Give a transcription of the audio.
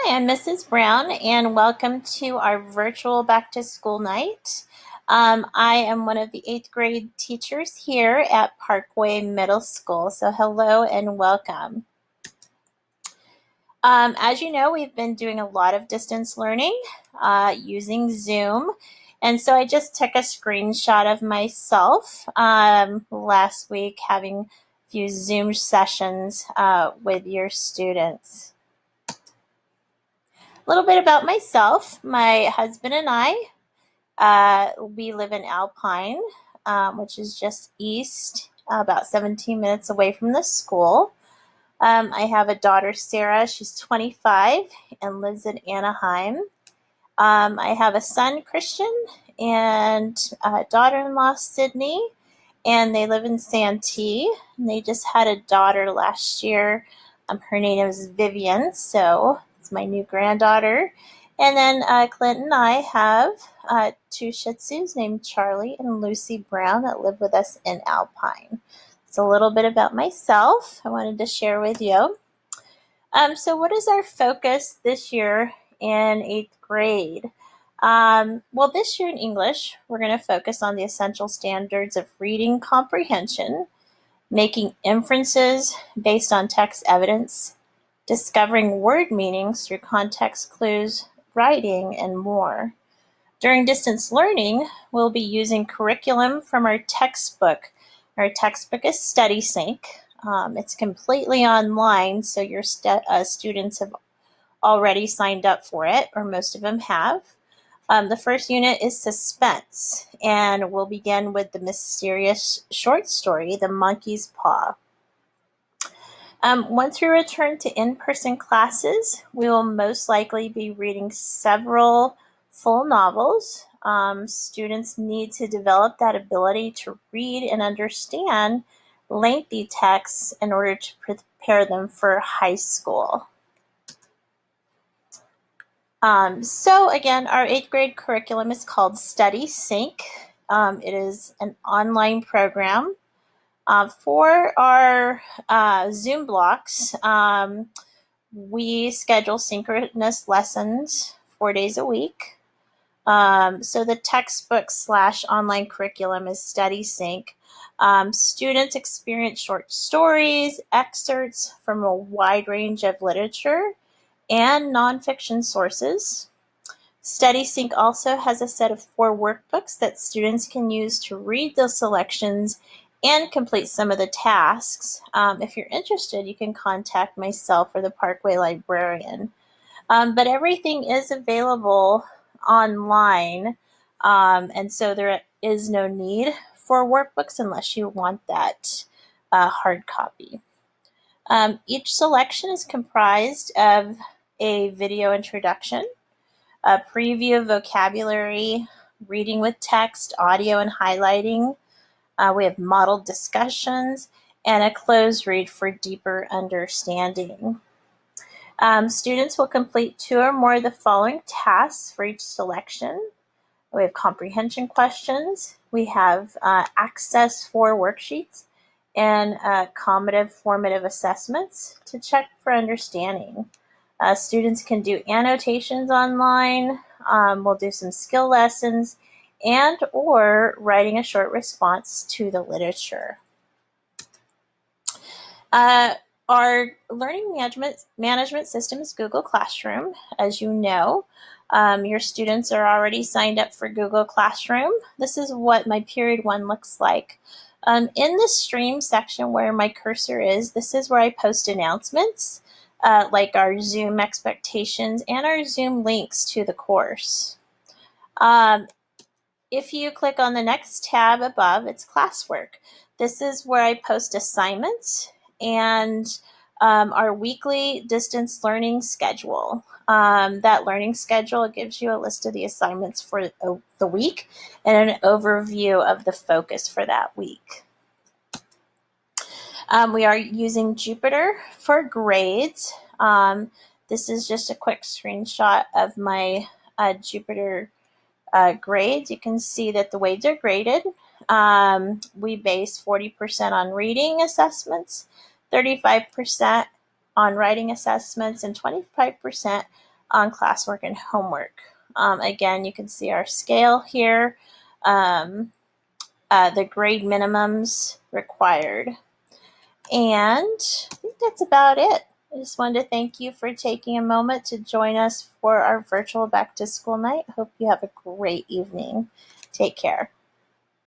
Hi, I'm Mrs. Brown, and welcome to our virtual back to school night. I am one of the 8th grade teachers here at Parkway Middle School, so hello and welcome. As you know, we've been doing a lot of distance learning using Zoom, and so I just took a screenshot of myself last week having a few Zoom sessions with your students. A little bit about myself. My husband and I, we live in Alpine, which is just east, about 17 minutes away from the school. I have a daughter, Sarah. She's 25 and lives in Anaheim. I have a son, Christian, and a daughter-in-law, Sydney, and they live in Santee. And they just had a daughter last year. Her name is Vivian, so it's my new granddaughter. And then Clint and I have two Shih Tzus named Charlie and Lucy Brown that live with us in Alpine. It's a little bit about myself I wanted to share with you. So what is our focus this year in 8th grade? Well, this year in English, we're going to focus on the essential standards of reading comprehension, making inferences based on text evidence, discovering word meanings through context clues, writing, and more. During distance learning, we'll be using curriculum from our textbook. Our textbook is StudySync. It's completely online, so your students have already signed up for it, or most of them have. The first unit is suspense, and we'll begin with the mysterious short story, The Monkey's Paw. Once we return to in-person classes, we will most likely be reading several full novels. Students need to develop that ability to read and understand lengthy texts in order to prepare them for high school. So again, our 8th grade curriculum is called StudySync. It is an online program. For our Zoom blocks, we schedule synchronous lessons 4 days a week. So the textbook / online curriculum is StudySync. Students experience short stories, excerpts from a wide range of literature, and nonfiction sources. StudySync also has a set of 4 workbooks that students can use to read those selections and complete some of the tasks. If you're interested, you can contact myself or the Parkway librarian. But everything is available online, and so there is no need for workbooks unless you want that hard copy. Each selection is comprised of a video introduction, a preview of vocabulary, reading with text, audio, and highlighting. We have modeled discussions and a closed read for deeper understanding. Students will complete 2 or more of the following tasks for each selection. We have comprehension questions. We have access for worksheets and combative formative assessments to check for understanding. Students can do annotations online. We'll do some skill lessons and or writing a short response to the literature. Our learning management system is Google Classroom, as you know. Your students are already signed up for Google Classroom. This is what my period 1 looks like. In the stream section where my cursor is, this is where I post announcements, like our Zoom expectations and our Zoom links to the course. If you click on the next tab above, it's classwork. This is where I post assignments and our weekly distance learning schedule. That learning schedule gives you a list of the assignments for the week and an overview of the focus for that week. We are using Jupyter for grades. This is just a quick screenshot of my Jupyter grades. You can see that the weights are graded. We base 40% on reading assessments, 35% on writing assessments, and 25% on classwork and homework. Again, you can see our scale here, the grade minimums required. And I think that's about it. I just wanted to thank you for taking a moment to join us for our virtual back to school night. Hope you have a great evening. Take care.